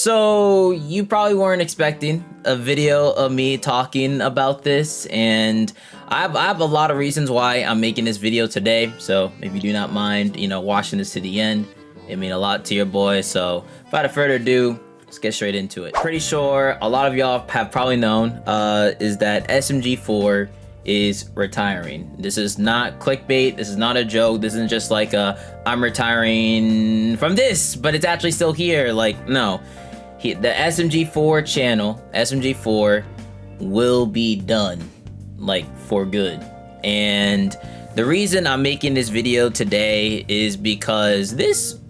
So you probably weren't expecting a video of me talking about this, and I have a lot of reasons why I'm making this video today. So if you do not mind, watching this to the end, it means a lot to your boy. So without further ado, let's get straight into it. Pretty sure a lot of y'all have probably known is that SMG4 is retiring. This is not clickbait. This is not a joke. This isn't just like I'm retiring from this, but it's actually still here. Like, no. The SMG4 channel, SMG4, will be done, like, for good. And the reason I'm making this video today is because this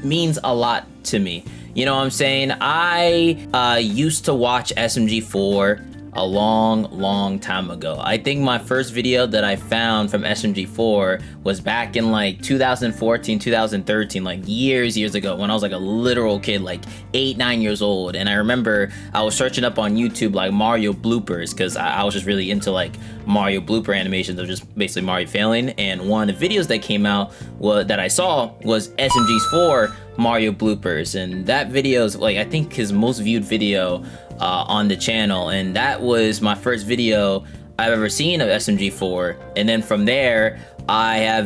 means a lot to me. You know what I'm saying? I used to watch SMG4 a long time ago. I think my first video that I found from SMG4 was back in like 2014, 2013, like years ago, when I was like a literal kid, like 8-9 years old. And I remember I was searching up on YouTube like Mario bloopers, because I was just really into like Mario blooper animations of just basically Mario failing. And one of the videos that came out that I saw was SMG's4 Mario bloopers, and that video is like, I think, his most viewed video on the channel, and that was my first video I've ever seen of SMG4. And then from there, I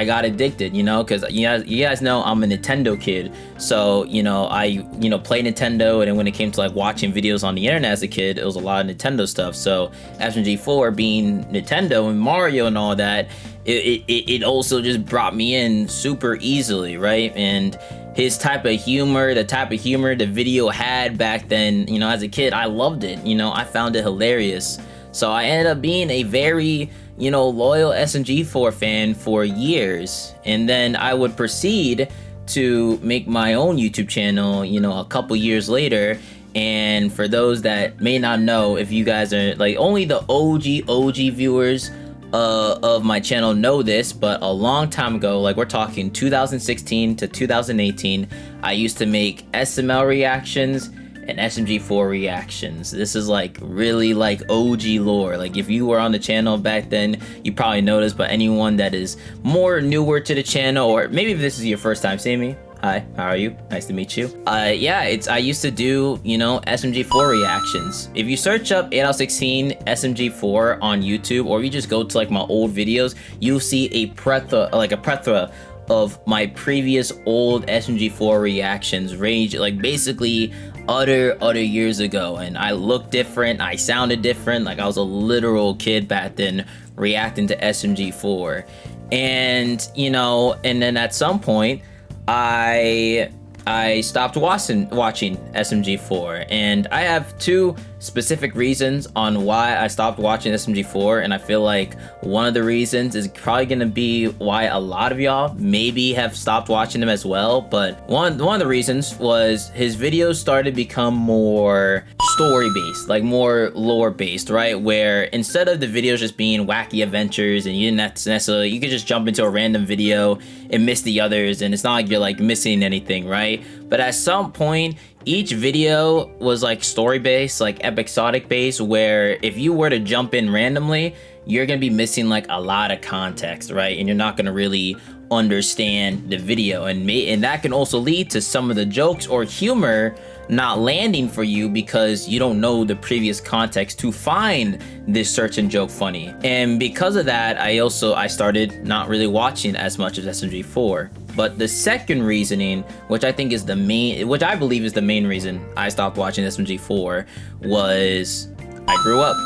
got addicted, because you guys know I'm a Nintendo kid. So I play Nintendo, and then when it came to like watching videos on the internet as a kid, it was a lot of Nintendo stuff. So SMG4 being Nintendo and Mario and all that, it also just brought me in super easily, right? And his type of humor, the video had back then, as a kid, I loved it. I found it hilarious. So I ended up being a very, loyal SMG4 fan for years. And then I would proceed to make my own YouTube channel, a couple years later. And for those that may not know, if you guys are like, only the OG viewers of my channel know this, but a long time ago, like we're talking 2016 to 2018, I used to make SML reactions and SMG4 reactions. This is like really like OG lore. Like if you were on the channel back then, you probably noticed, but anyone that is more newer to the channel, or maybe if this is your first time seeing me, hi, how are you? Nice to meet you. I used to do, SMG4 reactions. If you search up 8out16 SMG4 on YouTube, or if you just go to like my old videos, you'll see a plethora of my previous old SMG4 reactions, range like basically other years ago. And I looked different, I sounded different, like I was a literal kid back then reacting to SMG4. And and then at some point I stopped watching SMG4, and I have two specific reasons on why I stopped watching SMG4, and I feel like one of the reasons is probably gonna be why a lot of y'all maybe have stopped watching them as well. But one of the reasons was his videos started to become more story based, like more lore based, right? Where instead of the videos just being wacky adventures and you didn't have to necessarily, you could just jump into a random video and miss the others, and it's not like you're like missing anything, right? But at some point, each video was like story based, like episodic based, where if you were to jump in randomly, you're gonna be missing like a lot of context, right? And you're not gonna really understand the video, and that can also lead to some of the jokes or humor not landing for you because you don't know the previous context to find this certain joke funny. And because of that, I started not really watching as much as SMG4. But the second reasoning, which I believe is the main reason I stopped watching SMG4, was I grew up.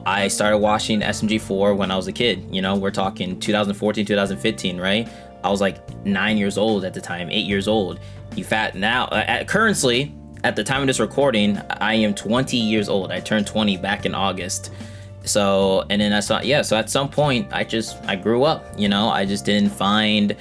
I started watching SMG4 when I was a kid. We're talking 2014, 2015, right? I was like 9 years old at the time, 8 years old. Currently, at the time of this recording, I am 20 years old. I turned 20 back in August. So, and then so at some point, I grew up, I just didn't find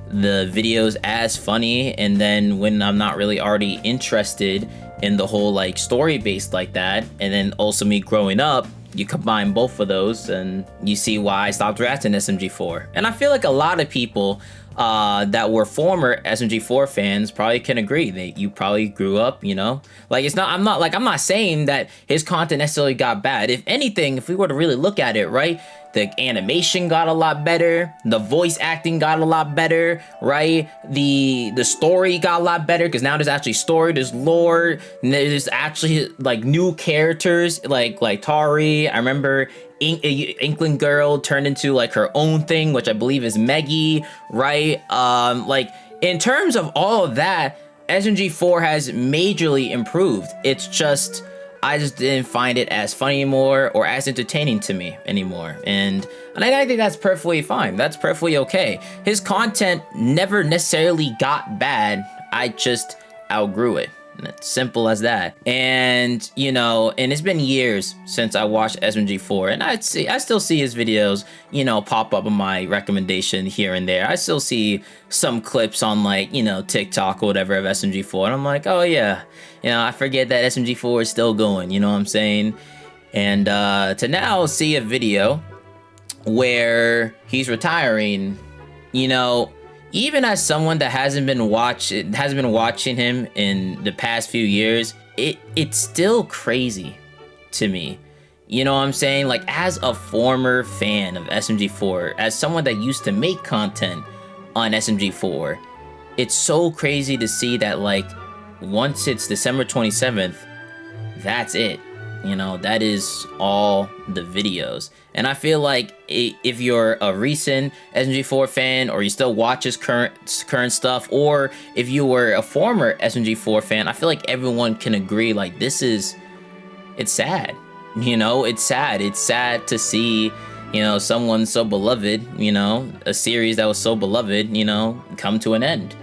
the videos as funny. And then when I'm not really already interested in the whole like story based like that, and then also me growing up, you combine both of those and you see why I stopped reacting to SMG4. And I feel like a lot of people that were former SMG4 fans probably can agree that you probably grew up, you know, like it's not, I'm not saying that his content necessarily got bad. If anything, if we were to really look at it, right, the animation got a lot better, the voice acting got a lot better, right, the story got a lot better, because now there's actually story, there's lore, and there's actually like new characters like Tari. I remember Inkling Girl turned into like her own thing, which I believe is Meggy, right? Like in terms of all of that, SMG4 has majorly improved. It's just I just didn't find it as funny anymore or as entertaining to me anymore. And I think that's perfectly fine. That's perfectly okay. His content never necessarily got bad. I just outgrew it. And it's simple as that. And you know, and it's been years since I watched SMG4, and I still see his videos, you know, pop up on my recommendation here and there. I still see some clips on like, you know, TikTok or whatever of SMG4, and I'm like, oh yeah, you know, I forget that SMG4 is still going, you know what I'm saying? And to now see a video where he's retiring, you know, even as someone that hasn't been watching him in the past few years, it's still crazy to me. You know what I'm saying? Like, as a former fan of SMG4, as someone that used to make content on SMG4, it's so crazy to see that, like, once it's December 27th, that's it. You know, that is all the videos. And I feel like if you're a recent SMG4 fan, or you still watch his current stuff, or if you were a former SMG4 fan, I feel like everyone can agree, like, it's sad. You know, it's sad. It's sad to see, you know, someone so beloved, you know, a series that was so beloved, you know, come to an end.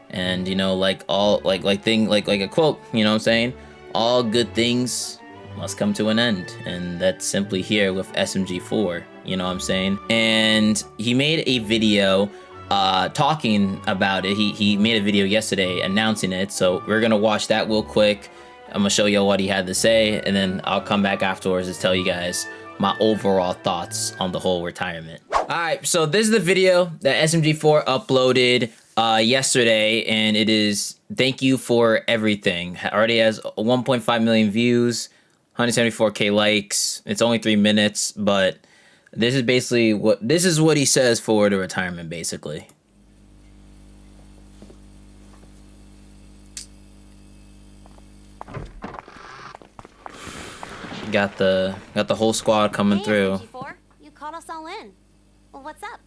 And, you know, like all, like a quote, you know what I'm saying? All good things must come to an end, and that's simply here with SMG4, you know what I'm saying? And he made a video talking about it. He made a video yesterday announcing it, so we're gonna watch that real quick. I'm gonna show you what he had to say, and then I'll come back afterwards to tell you guys my overall thoughts on the whole retirement. All right, so this is the video that SMG4 uploaded yesterday, and it is thank you for everything. Already has 1.5 million views, 174k likes. It's only 3 minutes, but this is basically what he says for the retirement, basically. Got the whole squad coming through. SMG4, you caught us all in. Well, what's up?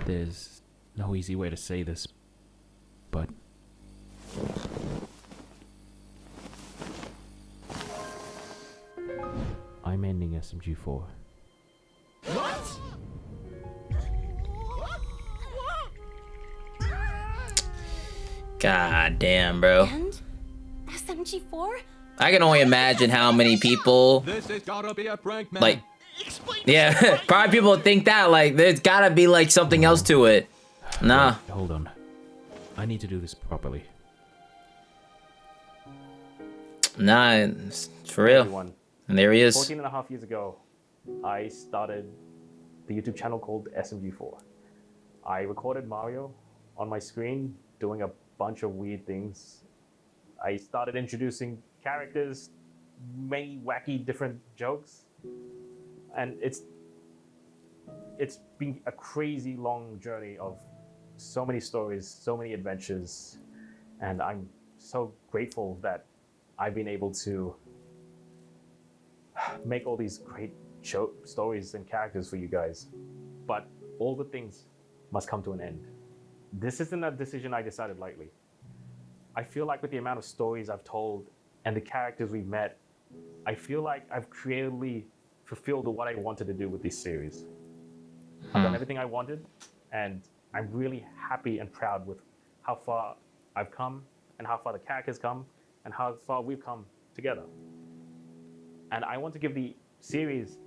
There's no easy way to say this, but I'm ending SMG4. What? God damn, bro. And SMG4? I can only imagine how many people, This has gotta be a prank, man. like, yeah, probably people think that, like, there's gotta be, like, something else to it. Nah. Wait, hold on. I need to do this properly. Nah, it's for real. Everyone. And there he is. 14 and a half years ago, I started the YouTube channel called SMG4. I recorded Mario on my screen doing a bunch of weird things. I started introducing characters, many wacky different jokes, and it's been a crazy long journey of so many stories, so many adventures, and I'm so grateful that I've been able to make all these great stories and characters for you guys. But all the things must come to an end. This isn't a decision I decided lightly. I feel like with the amount of stories I've told and the characters we've met, I feel like I've creatively fulfilled what I wanted to do with this series. I've done everything I wanted, and I'm really happy and proud with how far I've come and how far the characters come and how far we've come together. And I want to give the series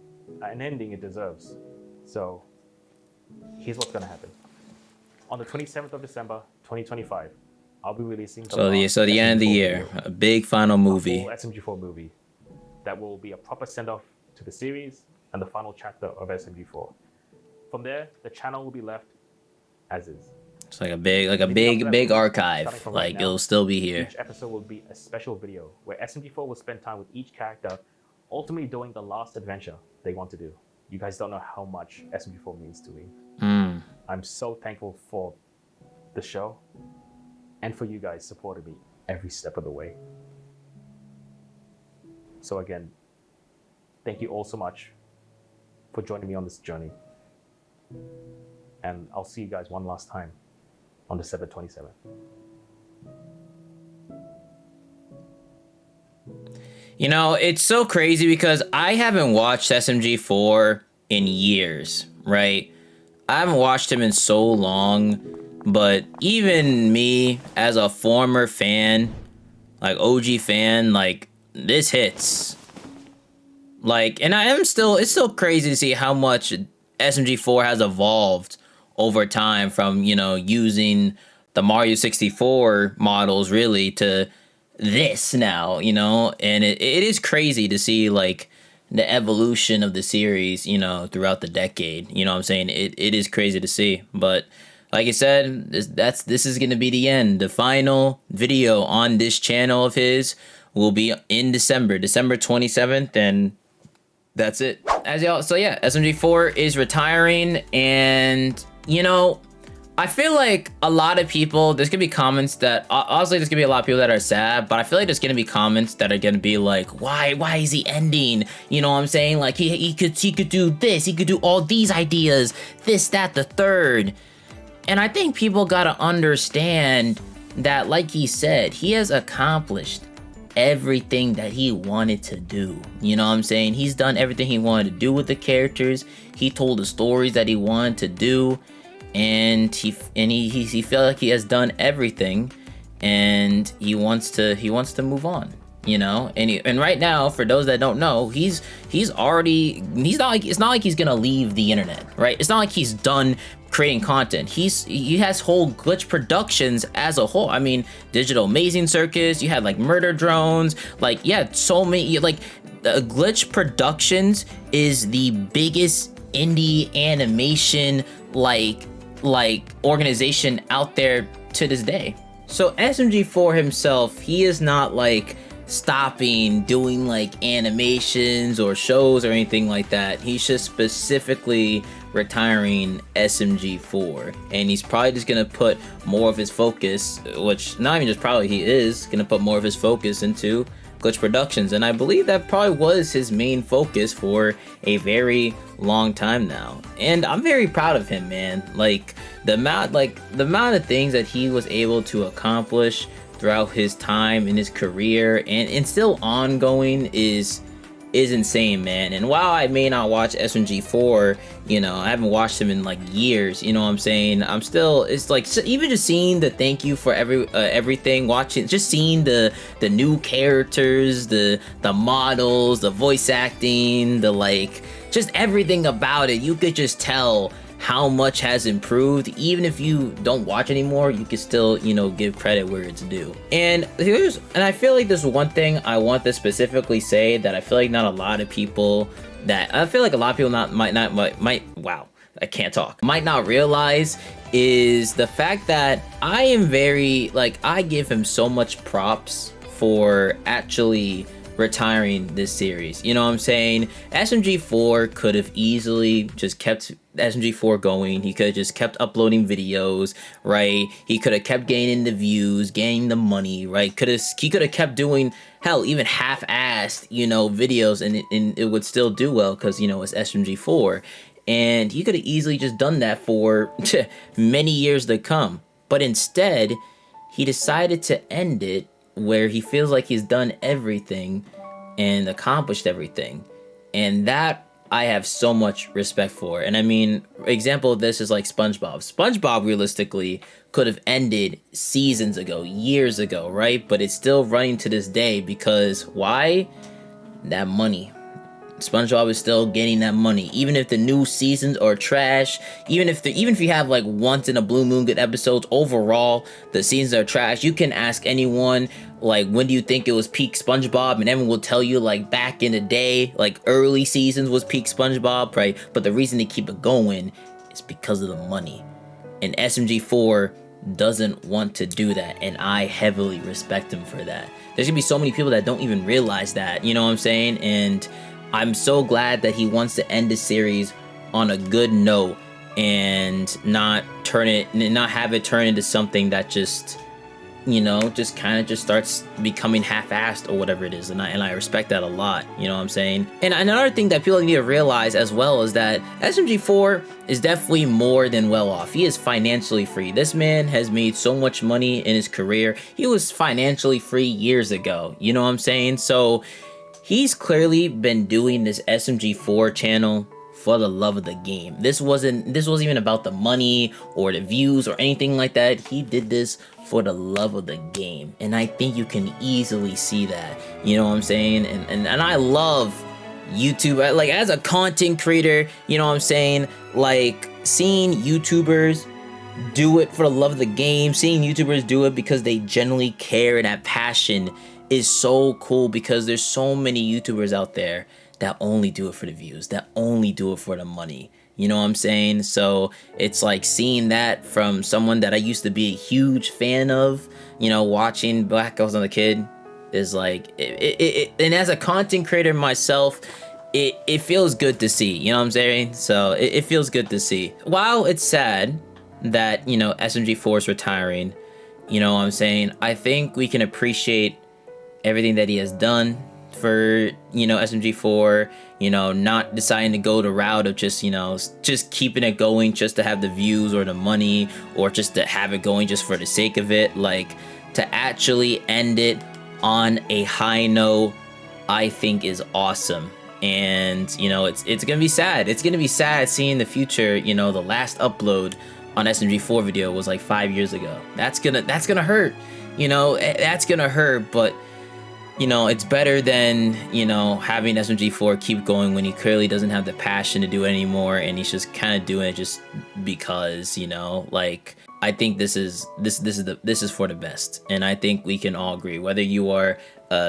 an ending it deserves. So here's what's gonna happen. On the 27th of December, 2025, I'll be releasing So the end of the year, a big final movie. A full SMG4 movie that will be a proper send-off to the series and the final chapter of SMG4. From there, the channel will be left as is. It's like a big archive. Starting from Like right now, it'll still be here. Each episode will be a special video where SMG4 will spend time with each character, ultimately doing the last adventure they want to do. You guys don't know how much SMG4 means to me. I'm so thankful for the show and for you guys supporting me every step of the way. So again, thank you all so much for joining me on this journey. And I'll see you guys one last time on December 27th. You know, it's so crazy because I haven't watched SMG4 in years, right? I haven't watched him in so long, but even me as a former fan, like OG fan, like this hits. Like, and it's still crazy to see how much SMG4 has evolved over time from, you know, using the Mario 64 models really to this now, you know, and it is crazy to see like the evolution of the series, you know, throughout the decade. You know what I'm saying? It is crazy to see. But like I said, this is gonna be the end. The final video on this channel of his will be in December 27th, and that's it. As y'all, so yeah, SMG4 is retiring, and you know, I feel like a lot of people, there's gonna be comments that, honestly, there's gonna be a lot of people that are sad, but I feel like there's gonna be comments that are gonna be like, why is he ending? You know what I'm saying? Like, he could do this, he could do all these ideas, this, that, the third. And I think people gotta understand that, like he said, he has accomplished everything that he wanted to do. You know what I'm saying? He's done everything he wanted to do with the characters. He told the stories that he wanted to do. And he felt like he has done everything, and he wants to move on, you know. And right now, for those that don't know, it's not like he's gonna leave the internet, right? It's not like he's done creating content. He has whole Glitch Productions as a whole. I mean, Digital Amazing Circus. You had like Murder Drones. Like, yeah, so many. Like, Glitch Productions is the biggest indie animation like organization out there to this day. So SMG4 himself, he is not like stopping doing like animations or shows or anything like that. He's just specifically retiring SMG4, and he's probably just gonna put more of his focus, which not even just probably, he is gonna put more of his focus into Glitch Productions, and I believe that probably was his main focus for a very long time now. And I'm very proud of him, man. Like the amount of things that he was able to accomplish throughout his time in his career and still ongoing is insane, man. And while I may not watch SMG4, you know, I haven't watched him in like years, you know what I'm saying, I'm still, it's like, even just seeing the thank you for everything, watching, just seeing the new characters, the models, the voice acting, the like, just everything about it, you could just tell how much has improved. Even if you don't watch anymore, you can still, you know, give credit where it's due. And I feel like there's one thing I want to specifically say that I feel like not a lot of people, might not realize, is the fact that I am very, like, I give him so much props for actually retiring this series. You know what I'm saying? SMG4 could have easily just kept SMG4 going. He could have just kept uploading videos, right? He could have kept gaining the views, gaining the money, right? He could have kept doing, hell, even half-assed, you know, videos, and it would still do well because, you know, it's SMG4. And he could have easily just done that for many years to come. But instead, he decided to end it where he feels like he's done everything and accomplished everything. And that I have so much respect for. And I mean, example of this is like SpongeBob. SpongeBob realistically could have ended seasons ago, years ago, right? But it's still running to this day because why? That money. SpongeBob is still getting that money, even if the new seasons are trash. Even if you have like once in a blue moon good episodes, overall the seasons are trash. You can ask anyone, like, when do you think it was peak SpongeBob, and everyone will tell you like back in the day, like early seasons was peak SpongeBob, right? But the reason they keep it going is because of the money, and SMG4 doesn't want to do that, and I heavily respect him for that. There's gonna be so many people that don't even realize that, you know what I'm saying? And I'm so glad that he wants to end the series on a good note and not have it turn into something that just, you know, just kind of just starts becoming half-assed or whatever it is, and I respect that a lot, you know what I'm saying? And another thing that people need to realize as well is that SMG4 is definitely more than well off. He is financially free. This man has made so much money in his career. He was financially free years ago, you know what I'm saying? So he's clearly been doing this SMG4 channel for the love of the game. This wasn't even about the money or the views or anything like that. He did this for the love of the game, and I think you can easily see that, you know what I'm saying? And I love YouTube, like, as a content creator, you know what I'm saying? Like, seeing YouTubers do it for the love of the game, seeing YouTubers do it because they genuinely care and have passion is so cool, because there's so many YouTubers out there that only do it for the views, that only do it for the money. You know what I'm saying? So it's like seeing that from someone that I used to be a huge fan of, you know, watching back when I was a kid, is like, and as a content creator myself, it feels good to see, you know what I'm saying? So it feels good to see. While it's sad that, you know, SMG4 is retiring, you know what I'm saying, I think we can appreciate everything that he has done for, you know, SMG4, you know, not deciding to go the route of just, you know, just keeping it going just to have the views or the money, or just to have it going just for the sake of it. Like, to actually end it on a high note, I think is awesome. And, you know, it's gonna be sad. It's gonna be sad seeing the future, you know, the last upload on SMG4 video was like 5 years ago. That's gonna hurt, you know, that's gonna hurt, but you know, it's better than, you know, having SMG4 keep going when he clearly doesn't have the passion to do it anymore, and he's just kind of doing it just because, you know. Like, I think this is for the best, and I think we can all agree, whether you are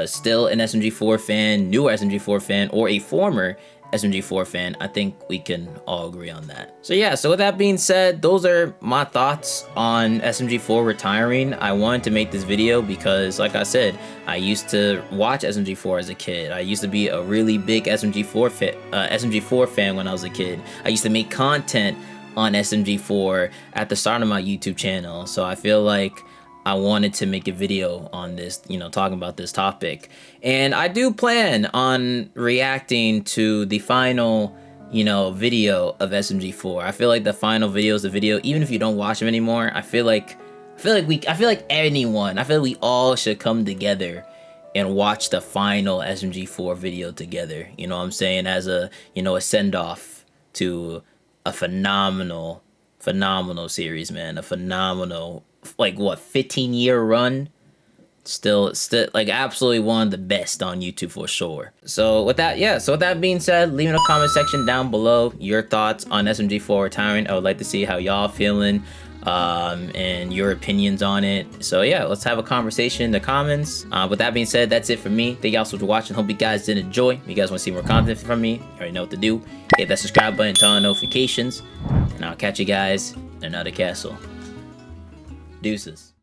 still an SMG4 fan, newer SMG4 fan, or a former SMG4 fan, I think we can all agree on that. So yeah, so with that being said, those are my thoughts on SMG4 retiring. I wanted to make this video because, like I said, I used to watch SMG4 as a kid. I used to be a really big SMG4 fan when I was a kid. I used to make content on SMG4 at the start of my YouTube channel, so I feel like I wanted to make a video on this, you know, talking about this topic. And I do plan on reacting to the final, you know, video of SMG4. I feel like the final video is the video, even if you don't watch them anymore. I feel like we all should come together and watch the final SMG4 video together. You know what I'm saying? As a, you know, a send-off to a phenomenal series, man. A phenomenal, like, what, 15-year run? Still like absolutely one of the best on YouTube for sure. So with that, yeah, so with that being said, leave in the comment section down below your thoughts on SMG4 retiring. I would like to see how y'all feeling and your opinions on it. So yeah, let's have a conversation in the comments. With that being said, that's it for me. Thank y'all so much for watching. Hope you guys did enjoy. If you guys want to see more content from me, you already know what to do. Hit that subscribe button, turn on notifications, and I'll catch you guys in another castle. Deuces.